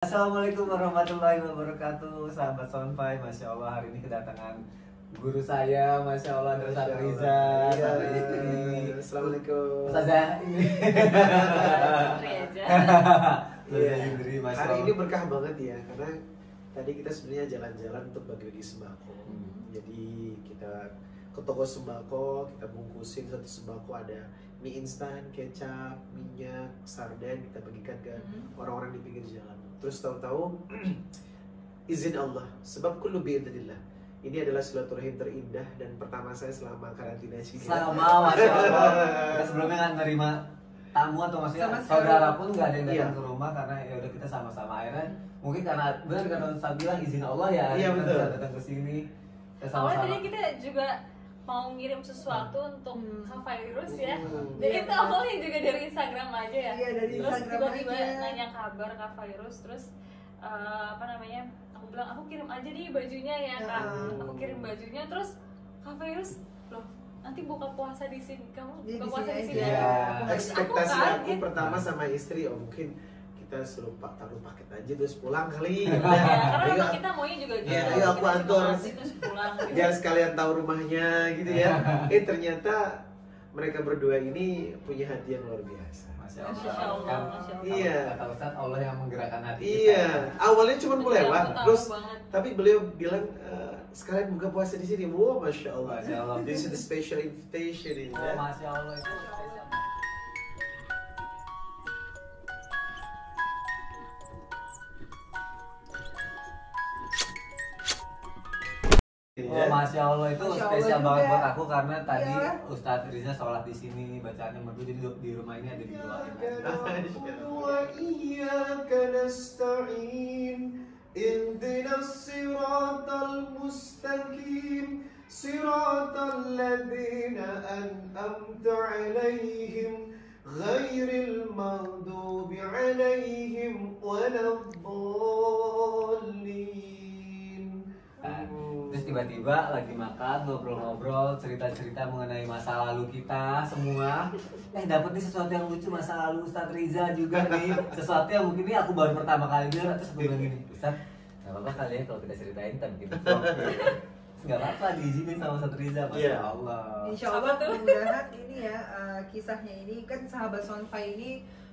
Assalamualaikum warahmatullahi wabarakatuh, sahabat Soundfy. Masya Allah, hari ini kedatangan guru saya, Masya Allah, Ustaz Riza. Assalamualaikum. Ustazah ini. Iya. Hari ini berkah banget ya, karena tadi kita sebenarnya jalan-jalan untuk bagi-bagi sembako. Jadi kita ke toko sembako, kita bungkusin satu sembako, ada mie instan, kecap, minyak, sarden, kita bagikan ke orang-orang di pinggir jalan. Terus tahu-tahu izin Allah, sebab kullu biidznillah. Ini adalah silaturahim terindah dan pertama saya selama karantina sini. Sama, Masya Allah. Kita sebelumnya nggak nerima tamu atau maksudnya saudara pun nggak ada yang datang ke rumah karena ya udah kita sama-sama akhirnya. Mungkin karena benar kata Ustaz bilang izin Allah ya. Iya, kita betul. bisa datang ke sini. Awalnya tadi kita juga mau ngirim sesuatu untuk Virus ya. Jadi itu awalnya juga dari Instagram aja ya. Iya, dari terus Instagram tiba-tiba aja. nanya kabar Virus, terus apa namanya? Aku bilang aku kirim aja nih bajunya ya Kak. Aku kirim bajunya, terus Virus loh, nanti buka puasa di sini. Kamu Iya, buka di puasa sini di sini. aja. Ya? Ekspektasi Aku aku kaget. pertama sama istri, mungkin kita suruh taruh paket aja terus pulang kali. Ya, karena Ayo, memang kita maunya juga gitu. Iya, ayo aku Kita atur. cuma ngasih terus pulang gitu. biar sekalian tahu rumahnya gitu ya. Ternyata mereka berdua ini punya hati yang luar biasa. Masya Masya Allah. Allah, Kan, Masya Allah. Iya. Kata Ustaz, Allah yang menggerakkan hati kita. Iya, awalnya cuma Aku melewat, tahu terus banget. tapi beliau bilang sekalian buka puasa di sini. Wow, masya Allah. Masya Allah. This is the special invitation ini. Oh, Ya. Masya Allah itu spesial. Oh, Masya Allah itu Masya Allah spesial juga. banget buat aku karena tadi Iya. Ustadz Riza sholat di sini bacaannya merdu, jadi di rumah ini ada didoain. وإياك نستعين اهدنا الصراط المستقيم صراط الذين أنعمت عليهم غير المغضوب عليهم ولا الضالين. Terus tiba-tiba lagi makan, ngobrol-ngobrol, cerita-cerita mengenai masa lalu kita semua. Dapet nih sesuatu yang lucu masa lalu Ustadz Riza juga nih. Sesuatu yang mungkin ini aku baru pertama kali dengar. Terus aku bilang gini, Ustadz, gak apa-apa kali ya kalau kita ceritain, kita bikin vlog. Terus gak apa-apa, diizinin sama Ustadz Riza, Masya Allah. Insya Allah mudah-mudahan ini ya kisahnya ini kan sahabat Soundfy ini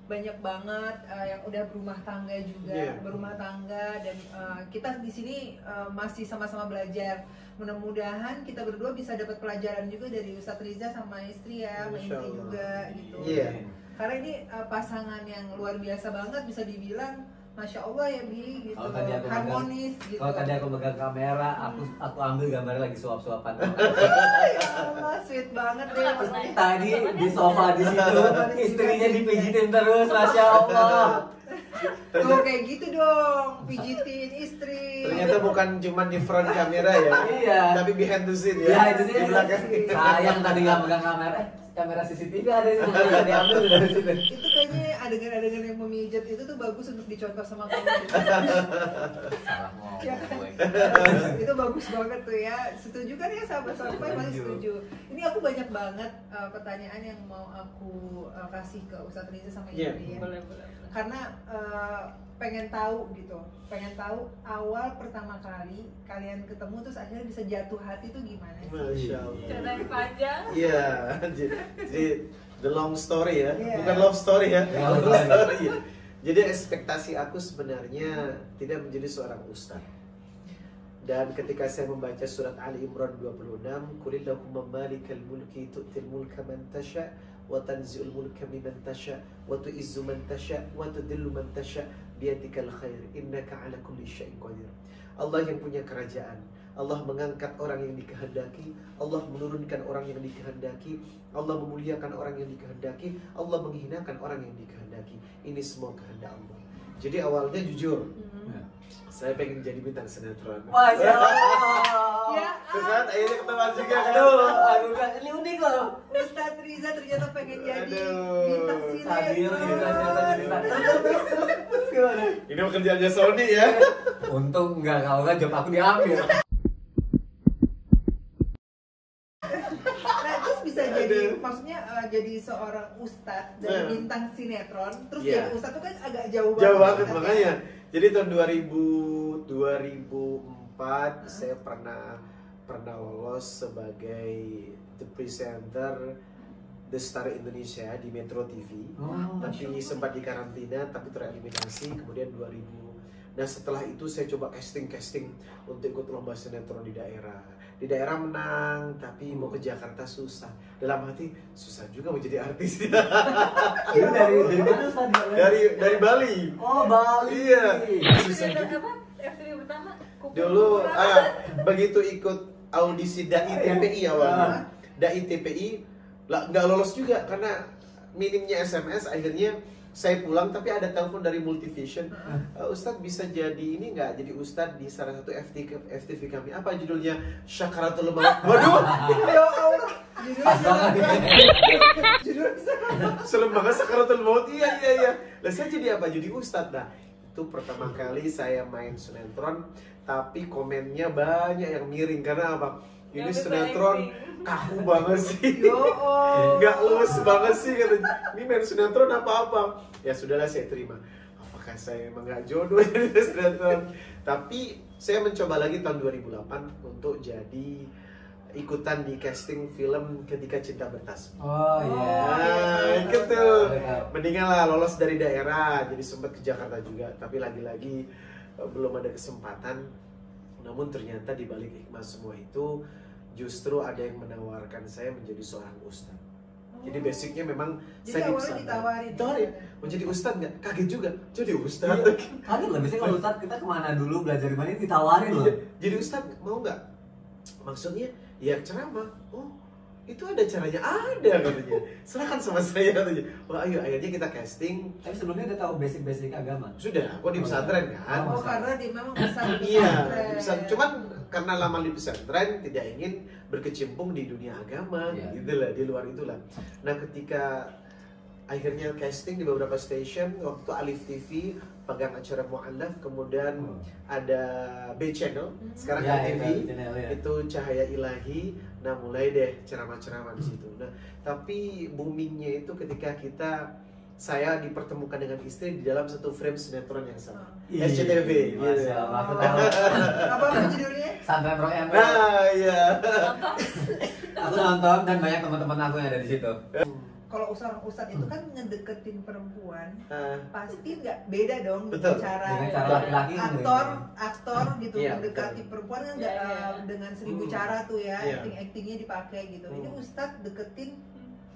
banyak banget yang udah berumah tangga juga, berumah tangga dan kita di sini masih sama-sama belajar. Mudah-mudahan kita berdua bisa dapat pelajaran juga dari Ustadz Riza sama istri ya, sama Inti juga gitu. Iya. Karena ini pasangan yang luar biasa banget, bisa dibilang Masya Allah ya Bi, gitu, Kalau tadi aku harmonis megang, gitu. Kalau tadi aku megang kamera, aku ambil gambarnya lagi suap-suapan. Ya Allah, sweet banget deh. Tadi di sofa di situ, istrinya dipijitin terus, Masya Allah. Tuh kayak gitu dong, pijitin istri. Ternyata bukan cuma di front kamera ya, Iya. tapi behind the scene ya. Ya itu sih. Di belakang. Sayang tadi nggak megang kamera. Kamera CCTV ada di situ, nggak diambil dari situ. Itu kayaknya adegan-adegan yang memijat itu tuh bagus untuk dicontoh sama kamu. Salah ngomong Ya kan? gue. Itu bagus banget tuh ya. Setuju kan ya sahabat Soundfy, masih setuju. Ini aku banyak banget pertanyaan yang mau aku kasih ke Ustadz Riza sama Ibu ya. Boleh. Karena pengen tahu gitu, pengen tahu awal pertama kali kalian ketemu terus akhirnya bisa jatuh hati tuh gimana sih? Masya Allah. Cerita yang panjang. Iya, jadi the long story ya, Iya. bukan love story ya, Iya, long betul. story ya. Jadi ekspektasi aku sebenarnya tidak menjadi seorang ustaz. Dan ketika saya membaca surat Ali Imran 26, Qulillahumma malikal mulki tu'til mulka man tasha wa tanzi'ul mulka mimman tasha wa tu'izzu man tasha wa tudillu man tasha biyadikal khair innaka ala kulli syai'in qadir. Allah yang punya kerajaan. Allah mengangkat orang yang dikehendaki, Allah menurunkan orang yang dikehendaki, Allah memuliakan orang yang dikehendaki, Allah menghinakan orang yang dikehendaki. Ini semua kehendak Allah. Jadi awalnya jujur, saya pengen jadi bintang sinetron. Masya Allah. Ya, Tuh kan, akhirnya ketemu juga kan. Aduh, ini unik loh. Ustadz Riza ternyata pengen jadi Aduh, bintang Sabil gitu sinetron. Terus gimana? Ini pekerjaannya Sony ya. Untung enggak, kalau enggak job aku diambil. Nah, terus bisa jadi, Aduh. maksudnya jadi seorang ustadz dari bintang sinetron, terus Iya. jadi ustadz tuh kan agak jauh Jauh banget kan, makanya. Jadi tahun 2004 saya pernah lolos sebagai the presenter The Star Indonesia di Metro TV. Tapi sempat dikarantina, tapi tereliminasi. Kemudian 2000. Nah setelah itu saya coba casting untuk ikut lomba sinetron di daerah. Di daerah menang, tapi mau ke Jakarta susah. Dalam hati susah juga mau jadi artis. Itu dari mana Ustaz? dari Bali. Oh Bali. Iya. Susah juga. Apa? FTV pertama. Dulu begitu ikut audisi DAI TPI awalnya. DAI TPI nggak lolos juga karena minimnya SMS. Akhirnya saya pulang tapi ada telepon dari Multivision. Ustadz bisa jadi ini nggak? Jadi Ustadz di salah satu FTV kami. Apa judulnya? Syakaratul Maut. Waduh. Ya Allah. Serem banget Syakaratul Maut. Iya. Lah saya jadi apa? Jadi Ustadz. Nah itu pertama kali saya main sinetron. Tapi komennya banyak yang miring karena apa? Ini sinetron kaku banget sih. Nggak luas banget sih katanya. Ini main sinetron apa-apa. Ya sudahlah saya terima. Apakah saya emang nggak jodoh jadi sinetron? Tapi saya mencoba lagi tahun 2008 untuk jadi ikutan di casting film Ketika Cinta Bertasbih. Oh iya. Nah, gitu. Mendingan lah lolos dari daerah, jadi sempat ke Jakarta juga. Tapi lagi-lagi belum ada kesempatan. Namun ternyata di balik hikmah semua itu justru ada yang menawarkan saya menjadi seorang ustadz. Jadi basicnya memang jadi saya ditawarin. Mau jadi ustadz nggak? Kaget juga. Jadi ustadz. Kaget lah, biasanya kalau ustadz kita kemana dulu belajar di mana ditawarin loh. Jadi ustadz mau nggak? Maksudnya ya ceramah. Oh itu ada caranya, ada katanya. Serahkan sama saya katanya. Wah ayo akhirnya kita casting. Tapi sebelumnya udah tahu basic agama. Sudah, aku di pesantren kan. Oh karena dia memang besar di Iya, pesantren. cuman karena lama di pesantren tidak ingin berkecimpung di dunia agama, gitu lah, di luar itulah. Nah ketika akhirnya casting di beberapa station, waktu Alif TV pegang acara Mu'allaf, kemudian ada B Channel, sekarang TV, itu Cahaya Ilahi. Nah mulai deh ceramah-ceramah di situ. Nah tapi boomingnya itu ketika saya dipertemukan dengan istri di dalam satu frame sinetron yang sama. SCTV. Masya Allah, aku tahu. Apa judulnya? Santren Rock and Roll. Nah iya. Aku nonton dan banyak teman-teman aku yang ada di situ. Kalau seorang ustadz itu kan ngedeketin perempuan, Ah. pasti nggak beda dong Betul. Dengan cara laki-laki aktor gitu Iya, mendekati betul. perempuan kan nggak dengan 1000 cara tuh ya, actingnya dipakai gitu. Ini ustadz deketin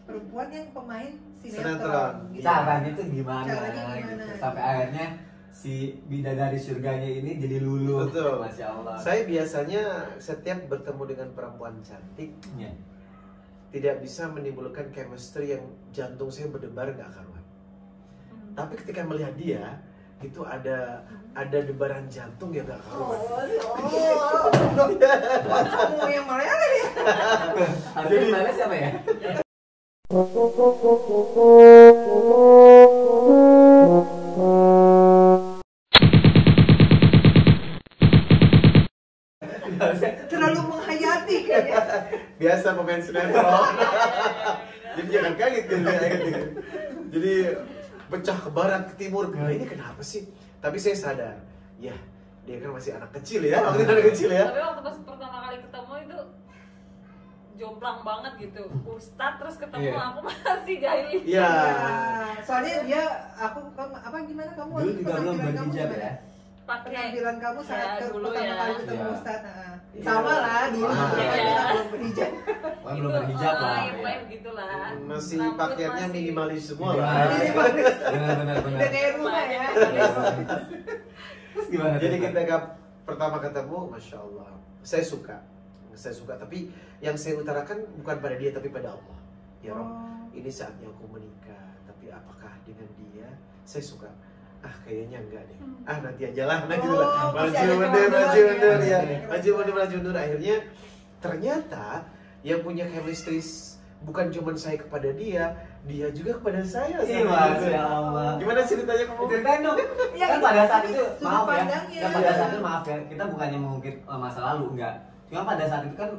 perempuan yang pemain sinetron. Gitu. Caranya tuh gimana? Caranya gimana? Gitu. Sampai akhirnya si bidadari surganya ini jadi luluh. Betul. Masya Allah. Saya biasanya setiap bertemu dengan perempuan cantik tidak bisa menimbulkan chemistry yang jantung saya berdebar nggak karuan. Tapi ketika melihat dia itu ada debaran jantung yang nggak karuan. Kamu yang mana ya? Harusnya mana siapa ya? Terlalu menghayati kayaknya. Biasa pemain sinetron. Jadi jangan kaget gitu. Jadi pecah ke barat ke timur. Nah, ini kenapa sih? Tapi saya sadar, ya dia kan masih anak kecil ya, waktu itu anak kecil ya. Tapi waktu pas pertama kali ketemu itu jomplang banget gitu. Ustadz terus ketemu aku masih jahil. Iya. Soalnya dia apa gimana kamu? Dulu juga belum penampilan kamu berhijab gimana? ya. Pakai Penampilan kamu saat dulu pertama kali ketemu Iya. Ustadz. Iya. Sama lah dulu Sama. kita Iya. belum berhijab. Wah, belum berhijab lah. Ya, pokoknya begitulah. Masih Rambut pakaiannya masih- minimalis semua Iya. lah. Benar. Udah kayak rumah ya. Terus gimana? Jadi tuh? ketika pertama ketemu, masya Allah, saya suka, tapi yang saya utarakan bukan pada dia tapi pada Allah. Ya Rob, ini saatnya aku menikah, tapi apakah dengan dia saya suka? Ah kayaknya enggak deh. Ah nanti aja lah, nah gitu lah. Masih ada Maju mundur kemunduran ya. ya. Maju mundur. Akhirnya ternyata yang punya chemistry bukan cuma saya kepada dia juga kepada saya. Iya, Masya Allah. Gimana ceritanya kamu? Ceritain dong. Ya, Kan pada saat ini itu sudut maaf ya. pandangnya. Kan pada saat itu maaf ya. Kita bukannya mengungkit masa lalu, enggak. Cuma pada saat itu kan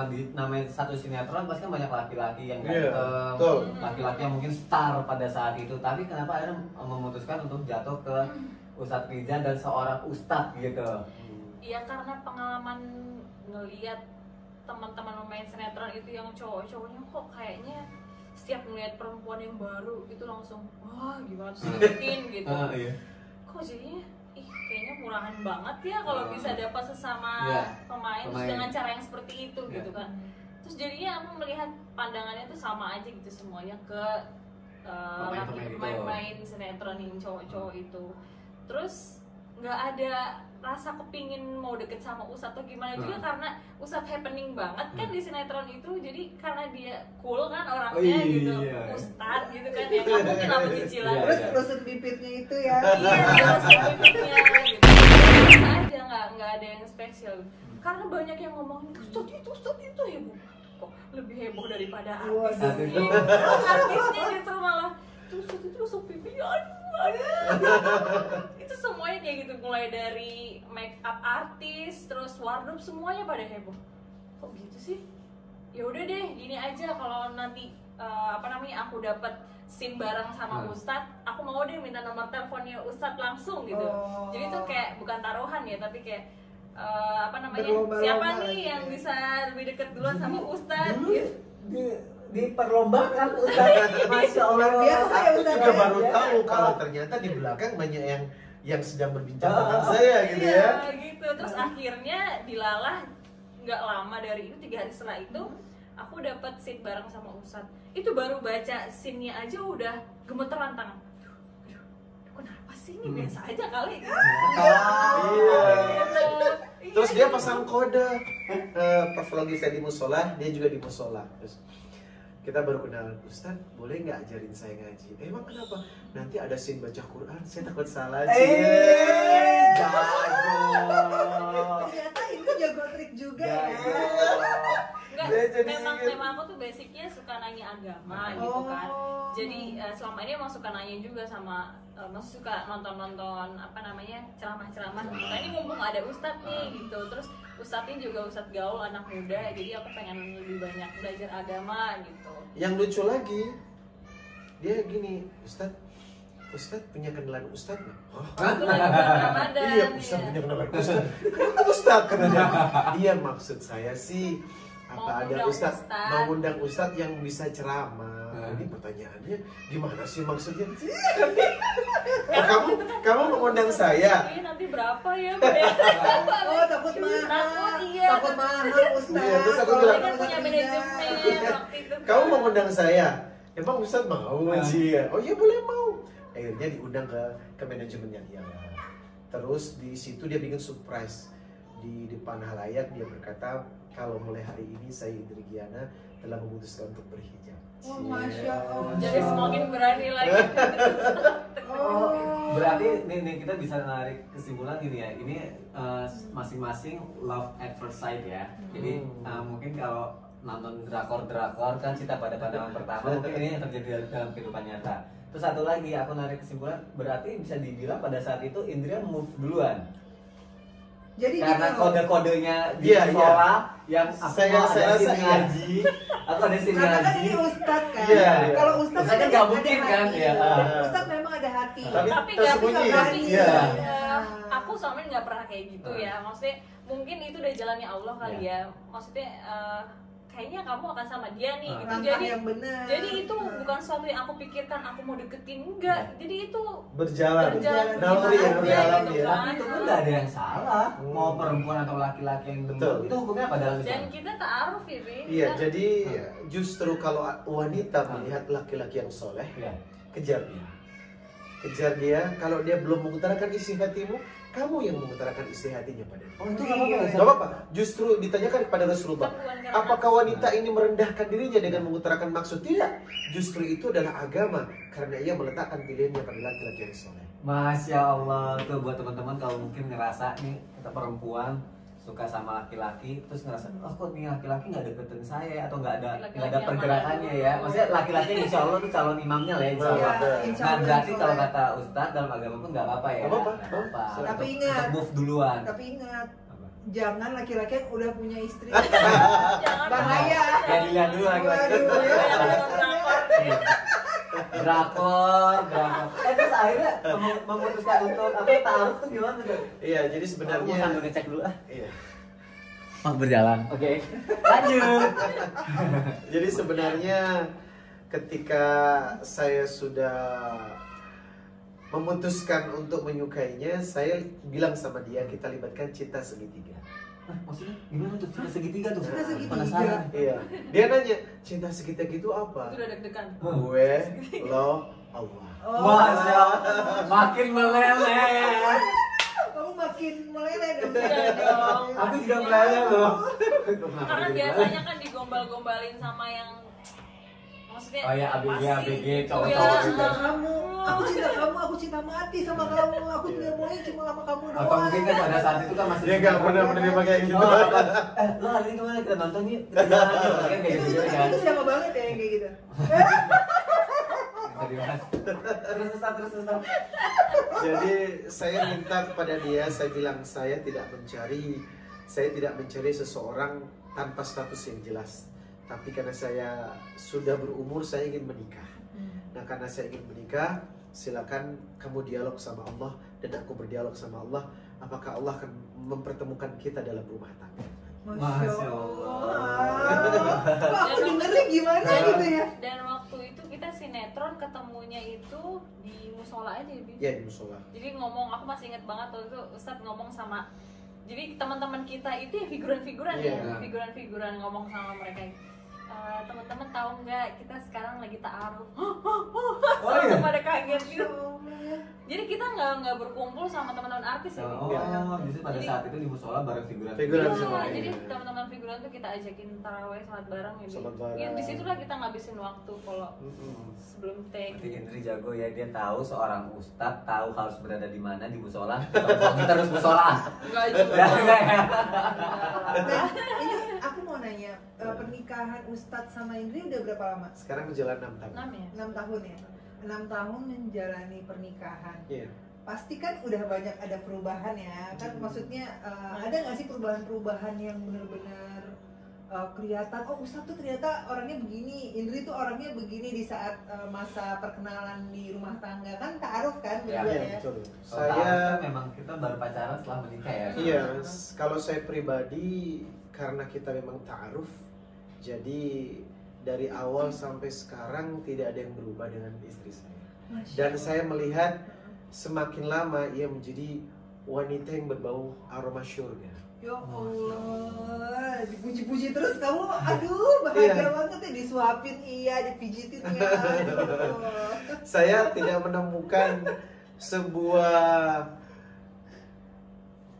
di namanya satu sinetron pasti kan banyak laki-laki yang Iya, ganteng, betul. laki-laki yang mungkin star pada saat itu. Tapi kenapa akhirnya memutuskan untuk jatuh ke Ustadz Riza dan seorang ustadz gitu? Iya, karena pengalaman ngelihat teman-teman pemain sinetron itu yang cowok-cowoknya kok kayaknya setiap melihat perempuan yang baru itu langsung wah gimana sih deketin gitu. Iya. Kok jadinya kayaknya murahan banget ya kalau bisa dapat sesama pemain terus dengan cara yang seperti itu gitu kan. Terus jadinya aku melihat pandangannya tuh sama aja gitu semuanya ke pemain-pemain sinetron yang cowok-cowok itu. Terus nggak ada rasa kepingin mau deket sama Ustadz atau gimana juga karena Ustadz happening banget kan di sinetron itu, jadi karena dia cool kan orangnya gitu, Ustadz gitu kan ya nggak mungkin lah cicilan. Terus rusuk bibitnya itu ya. Iya, rusuk bibitnya gitu. Biasa aja, nggak ada yang spesial. Karena banyak yang ngomongin Ustadz itu ya bu, kok lebih heboh daripada artisnya. Artisnya justru malah Ustadz itu rusuk pipi, aduh. Itu semuanya kayak gitu, mulai dari make up artis terus wardrobe semuanya pada heboh. Kok gitu sih? Ya udah deh gini aja, kalau nanti aku dapat scene bareng sama Ustadz, aku mau deh minta nomor teleponnya Ustadz langsung gitu. Jadi tuh kayak bukan taruhan ya, tapi kayak siapa nih yang bisa lebih deket duluan sama Ustadz gitu. Diperlombakan Ustadz, Masya Allah. Biasa ya Aku Ustadz. juga baru tahu kalau ternyata di belakang banyak yang sedang berbincang tentang saya gitu ya. Iya gitu, terus akhirnya dilalah nggak lama dari itu, 3 hari setelah itu aku dapat scene bareng sama Ustadz. Itu baru baca scene-nya aja udah gemeteran tangan. Aduh, kenapa sih ini biasa aja kali gitu. Terus dia pasang kode. Pas lagi saya di musola, dia juga di musola. Terus kita baru kenalan, Ustadz boleh nggak ajarin saya ngaji? Emang kenapa? Nanti ada scene baca Quran, saya takut salah sih. Jago. Ternyata itu jago trik juga ya. Enggak, memang aku tuh basicnya suka nanya agama gitu kan. Jadi selama ini emang suka nanya juga sama, maksud suka nonton ceramah-ceramah gitu. Nah, ini mumpung ada Ustadz nih gitu. Terus Ustadznya juga Ustadz gaul, anak muda, jadi aku pengen lebih banyak belajar agama gitu. Yang lucu lagi, dia gini, Ustadz punya kenalan Ustadz nggak? Itu lagi bulan Ramadan. Iya, Ustadz punya kenalan Ustadz. Kenapa Ustadz katanya? Iya, maksud saya sih apa ada Ustadz mau undang Ustadz yang bisa ceramah. Ini pertanyaannya gimana sih maksudnya? Kamu mengundang saya? Iya, nanti berapa ya? Oh, takut mahal. Iya. Takut mahal Ustadz. Iya, terus aku Kalau bilang, kan punya manajemen waktu itu. kamu mau ngundang saya? Emang Ustadz mau sih ya? Oh iya boleh mau. Akhirnya diundang ke manajemennya dia. Terus di situ dia bikin surprise di depan halayak, dia berkata kalau mulai hari ini saya Indri Giana telah memutuskan untuk berhijab. Oh, Masya Allah. Jadi semakin berani lagi. Berarti nih kita bisa narik kesimpulan gini ya, ini masing-masing love at first sight ya. Jadi mungkin kalau nonton drakor kan cinta pada pandangan pertama, mungkin ini yang terjadi dalam kehidupan nyata. Terus satu lagi aku narik kesimpulan, berarti bisa dibilang pada saat itu Indria move duluan. Jadi karena gitu. kode-kodenya di sekolah yang aku saya ada rasa ngaji, aku ada scene Karena kan ngaji. ini Ustadz kan. Iya. Kalau Ustadz Ustadz kan nggak mungkin ada kan, hati. ya. Ustadz memang ada hati. Tapi tersembunyi. iya. Iya. Aku selama ini nggak pernah kayak gitu ya. Maksudnya mungkin itu udah jalannya Allah kali ya. Maksudnya kayaknya kamu akan sama dia nih gitu. Langkah yang benar. Jadi itu bukan sesuatu yang aku pikirkan aku mau deketin, enggak. Jadi itu Berjalan begitu yang berjalan gitu ya. kan. Tapi itu pun nggak ada yang salah, mau perempuan atau laki-laki yang Betul. demen, itu hukumnya apa dalam Dan Islam? kita ta'aruf ya, Bi. Iya, jadi justru kalau wanita melihat laki-laki yang soleh, Ya. kejar dia. Kejar dia, kalau dia belum mengutarakan isi hatimu, kamu yang mengutarakan isi hatinya padanya. Oh itu nggak apa-apa. Gak apa-apa, justru ditanyakan kepada Rasulullah, apakah wanita ini merendahkan dirinya dengan mengutarakan maksud? Tidak, justru itu adalah agama, karena ia meletakkan pilihannya pada laki-laki yang soleh. Masya Allah, tuh buat teman-teman kalau mungkin ngerasa nih kita perempuan suka sama laki-laki, terus ngerasa, oh kok nih laki-laki nggak deketin saya atau nggak ada Laki-laki pergerakannya yang ya. mana? Maksudnya laki-laki insya Allah tuh calon imamnya lah insya Allah. Iya, insya Nah Allah, berarti insya kalau Allah. kata Ustadz dalam agama pun nggak apa-apa ya. Nggak apa-apa. Tapi Untuk ingat. move duluan. Tapi ingat, Apa? jangan laki-laki yang udah punya istri. Jangan Bahaya. Ya dilihat dulu lagi-lagi. Waduh, ya. Drakor. Terus akhirnya memutuskan untuk apa taruh tuh gimana tuh? Iya, jadi Aku sebenarnya mau sambil ngecek dulu ah. iya. Oh berjalan. Oke. Lanjut. Jadi sebenarnya ketika saya sudah memutuskan untuk menyukainya, saya bilang sama dia kita libatkan cinta segitiga. Maksudnya gimana tuh cinta segitiga tuh? Cinta segitiga. Penasaran. Iya. Dia nanya cinta segitiga itu apa? Itu udah deg-degan. Gue, lo, Allah. Masya Allah. Makin meleleh. Kamu makin meleleh dong. Iya dong. Aku juga meleleh loh. Karena biasanya kan digombal-gombalin sama yang maksudnya Oh ya ABG masih- cowok-cowok Iya, gitu. Aku cinta kamu, aku cinta mati sama kamu. Aku tidak maunya cuma sama kamu doang. Atau mungkin kan pada saat itu kan masih Dia nggak pernah menerima kayak gitu. Oh, lo hari ini kemana kita nonton yuk? Kita jalan yuk. Kan kayak gitu kan. Itu siapa banget ya yang kayak gitu? Terus Ustaz. Jadi saya minta kepada dia, saya bilang saya tidak mencari seseorang tanpa status yang jelas. Tapi karena saya sudah berumur, saya ingin menikah. Nah, karena saya ingin menikah, silakan kamu dialog sama Allah dan aku berdialog sama Allah. Apakah Allah akan mempertemukan kita dalam rumah tangga? Masya Allah. Kok aku dengernya gimana gitu ya? Dan waktu itu kita sinetron ketemunya itu di musola aja, Bi. Ya, di musola. Jadi ngomong, aku masih inget banget waktu itu Ustadz ngomong sama, jadi teman-teman kita itu ya figuran-figuran Iya. ya, figuran-figuran ngomong sama mereka. Teman-teman tahu nggak kita sekarang lagi ta'aruf? Sampai pada kaget gitu. Jadi kita nggak berkumpul sama teman-teman artis ya. Oh, Bi? justru pada saat itu di musola bareng figuran. Figuran Iya, semua. jadi Iya. teman-teman figuran tuh kita ajakin taraweh salat bareng ya. Bi. Salat bareng. Ya disitulah kita ngabisin waktu kalau Mm-mm. sebelum take. Berarti Indri jago ya, dia tahu seorang ustadz tahu harus berada di mana di musola. Kita terus musola. Enggak Ya, enggak ya. Nah, ini aku mau nanya, pernikahan Ustadz sama Indri udah berapa lama? Sekarang berjalan 6 tahun. 6 ya. 6 tahun ya? 6 tahun menjalani pernikahan. Iya. Pasti kan udah banyak ada perubahan ya. Kan maksudnya ada nggak sih perubahan-perubahan yang benar-benar kelihatan, oh Ustadz tuh ternyata orangnya begini, Indri tuh orangnya begini di saat masa perkenalan di rumah tangga. Kan ta'aruf kan berdua Iya, ya? betul. Saya Saya memang kita baru pacaran setelah menikah ya. iya, kalau saya pribadi karena kita memang ta'aruf, jadi dari awal sampai sekarang tidak ada yang berubah dengan istri saya. Masya Dan Allah. saya melihat semakin lama ia menjadi wanita yang berbau aroma syurga. Ya Allah, dipuji-puji terus kamu, aduh bahagia Iya. banget ya, disuapin iya, dipijitin iya. Aduh. Saya tidak menemukan sebuah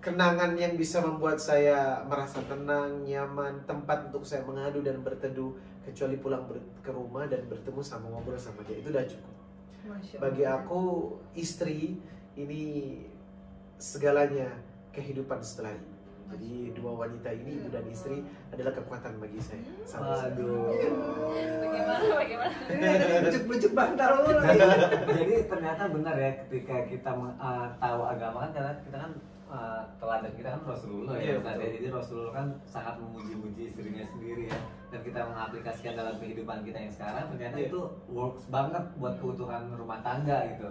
kenangan yang bisa membuat saya merasa tenang, nyaman, tempat untuk saya mengadu dan berteduh, kecuali pulang ke rumah dan bertemu sama ngobrol sama dia. Itu udah cukup. Masya Bagi Allah. aku istri ini segalanya kehidupan setelah ini. Jadi dua wanita ini, ibu dan istri, adalah kekuatan bagi saya. Sampai sekarang. Aduh. Bagaimana? Ini ada bujuk-bujuk bantal lu lagi. Jadi ternyata benar ya ketika kita tahu agama kan, karena kita kan teladan kita kan Rasulullah Iya, ya. Ustaz, ya. betul. Jadi Rasulullah kan sangat memuji-muji istrinya sendiri ya. Dan kita mengaplikasikan dalam kehidupan kita yang sekarang, ternyata Iya. itu works banget buat keutuhan rumah tangga gitu.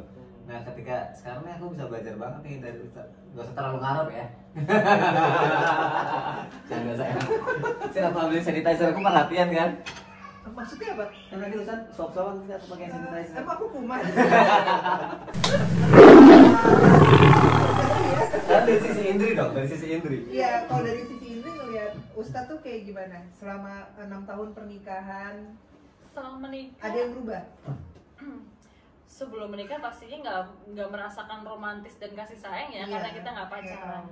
Nah ketika sekarang nih aku bisa belajar banget nih dari Ustaz. Gak usah terlalu ngarep ya. Canda saya. Saya apa beli sanitizer, aku perhatian kan. Maksudnya apa? Kan tadi Ustaz suap-suapan kita aku pakai sanitizer. Emang aku kuman? Dari sisi Indri dong, dari sisi Indri. Iya, kalau dari sisi Indri ngelihat Ustadz tuh kayak gimana? Selama 6 tahun pernikahan, Setelah menikah, ada yang berubah? sebelum menikah pastinya nggak merasakan romantis dan kasih sayang ya, Iya. karena kita nggak pacaran.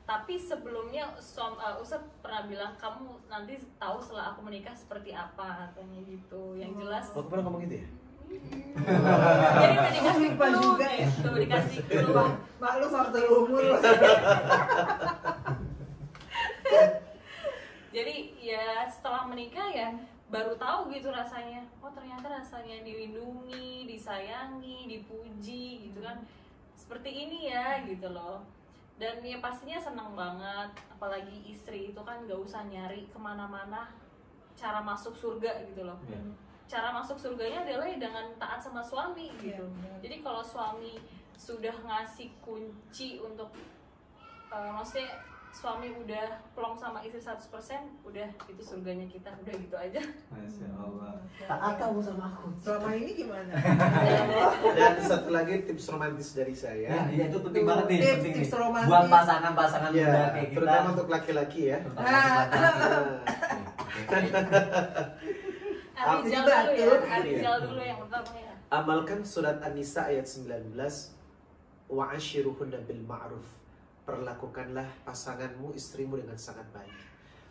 Tapi sebelumnya Ustadz pernah bilang kamu nanti tahu setelah aku menikah seperti apa, katanya gitu. Yang jelas Oh, pernah ngomong gitu ya? jadi udah dikasih Lupa clue juga ya. gitu, dikasih clue. Maklum faktor umur. Jadi ya setelah menikah ya baru tahu gitu rasanya. Oh ternyata rasanya dilindungi, disayangi, dipuji gitu kan. Seperti ini ya gitu loh. Dan ya pastinya senang banget. Apalagi istri itu kan gak usah nyari kemana-mana cara masuk surga gitu loh. Iya. cara masuk surganya adalah dengan taat sama suami gitu. Jadi kalau suami sudah ngasih kunci untuk maksudnya suami udah plong sama istri 100%, udah itu surganya kita, udah gitu aja. Masya Allah. Taat kamu sama aku. Selama ini gimana? Dan satu lagi tips romantis dari saya. Iya itu penting banget nih, penting nih. Tips romantis. Buat pasangan-pasangan Ya, muda kayak kita. terutama untuk laki-laki ya. Arijal dulu ya, Arijal dulu yang pertama ya. Amalkan surat An-Nisa ayat 19. Wa'ashiruhunna bil ma'ruf. Perlakukanlah pasanganmu, istrimu dengan sangat baik.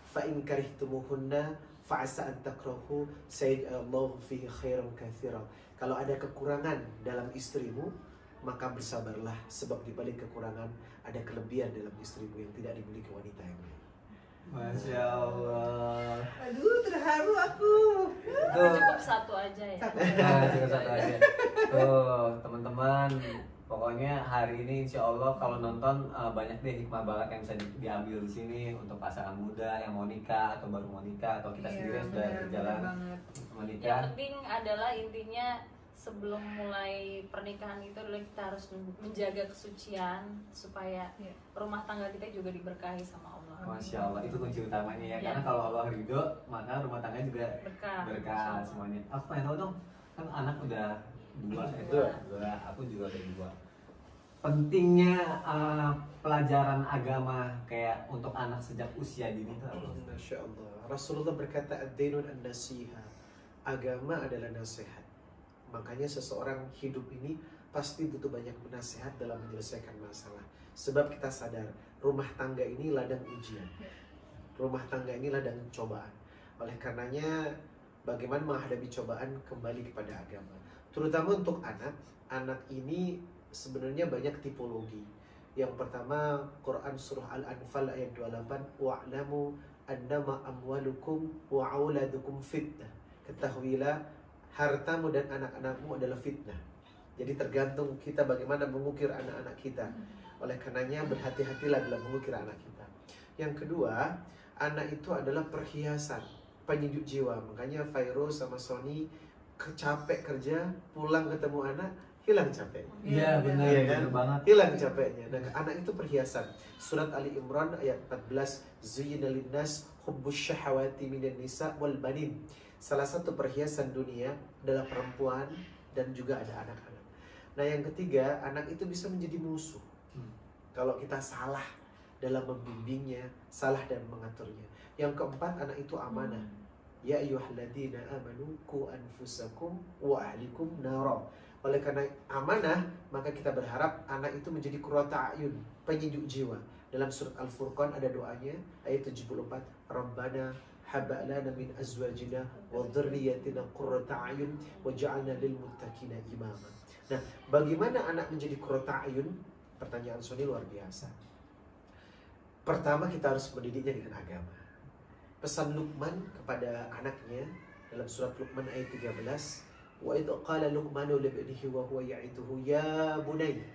Fa in karihtumuhunna fa'asa an takrahu sayyidallahu fihi khairan katsira. Kalau ada kekurangan dalam istrimu, maka bersabarlah, sebab di balik kekurangan ada kelebihan dalam istrimu yang tidak dimiliki wanita yang lain. Masya Allah. Aduh, terharu aku. Itu cukup satu aja ya. Nah, cuma satu aja. Tuh, teman-teman, pokoknya hari ini insya Allah kalau nonton banyak deh hikmah banget yang bisa diambil di sini untuk pasangan muda yang mau nikah atau baru mau nikah atau kita sendiri yang sudah berjalan menikah. Yang penting adalah intinya sebelum mulai pernikahan itu adalah kita harus menjaga kesucian supaya rumah tangga kita juga diberkahi sama Allah. Masya Allah, itu kunci utamanya ya. Karena kalau Allah ridho, maka rumah tangga juga berkah semuanya. Aku pengen tahu dong, kan anak udah dua. Aku juga udah dua. Pentingnya pelajaran agama kayak untuk anak sejak usia dini itu apa? Masya Allah. Rasulullah berkata ad-dinun an-nasiha. Agama adalah nasihat. Makanya seseorang hidup ini pasti butuh banyak menasihat dalam menyelesaikan masalah. Sebab kita sadar rumah tangga ini ladang ujian. Rumah tangga ini ladang cobaan. Oleh karenanya bagaimana menghadapi cobaan kembali kepada agama. Terutama untuk anak. Anak ini sebenarnya banyak tipologi. Yang pertama Quran surah Al-Anfal ayat 28, wa'lamu annama amwalukum wa auladukum fitnah. Ketahuilah hartamu dan anak-anakmu adalah fitnah. Jadi tergantung kita bagaimana mengukir anak-anak kita. Oleh karenanya berhati-hatilah dalam mengukir anak kita. Yang kedua, anak itu adalah perhiasan, penyejuk jiwa. Makanya Fairuz sama Sony capek kerja, pulang ketemu anak, hilang capeknya. Iya benar, Iya kan? benar banget. Hilang capeknya. Nah, anak itu perhiasan. Surat Ali Imran ayat 14, Zuyyina linnas hubbus syahawati minan nisa wal banin. Salah satu perhiasan dunia adalah perempuan dan juga ada anak-anak. Nah, yang ketiga, anak itu bisa menjadi musuh. Kalau kita salah dalam membimbingnya, salah dan mengaturnya. Yang keempat, anak itu amanah. Ya ayyuhalladzina amanu qu anfusakum wa ahlikum nara. Oleh karena amanah, maka kita berharap anak itu menjadi qurrata ayun, penyejuk jiwa. Dalam surat Al-Furqan ada doanya ayat 74, Rabbana hab lana min azwajina wa dhurriyyatina qurrata ayun waj'alna lil muttaqina imama. Nah, bagaimana anak menjadi qurrata ayun? Pertanyaan Sony luar biasa. Pertama, kita harus mendidiknya dengan agama. Pesan Luqman kepada anaknya dalam surat Luqman ayat 13, wa idh qala Luqmanu li ibnihi wa huwa ya'idhuhu ya bunayya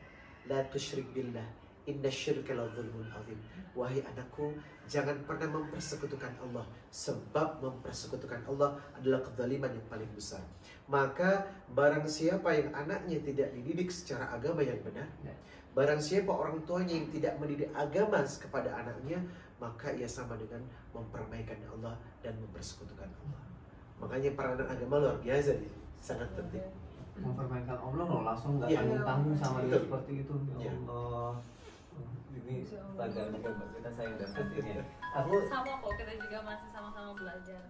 la tusyrik billah inna syirka la dzulmun adzim. Wahai anakku, jangan pernah mempersekutukan Allah, sebab mempersekutukan Allah adalah kezaliman yang paling besar. Maka barang siapa yang anaknya tidak dididik secara agama yang benar, barang siapa orang tuanya yang tidak mendidik agama kepada anaknya, maka ia sama dengan mempermaikan Allah dan mempersekutukan Allah. Makanya peranan agama luar biasa nih, sangat penting. Mempermainkan Allah loh, langsung nggak Iya. tanggung-tanggung sama dia Betul. seperti itu. Ya Iya. Allah. Ini pelajaran juga buat kita, saya yang dapat ini ya. Aku Sama kok, kita juga masih sama-sama belajar.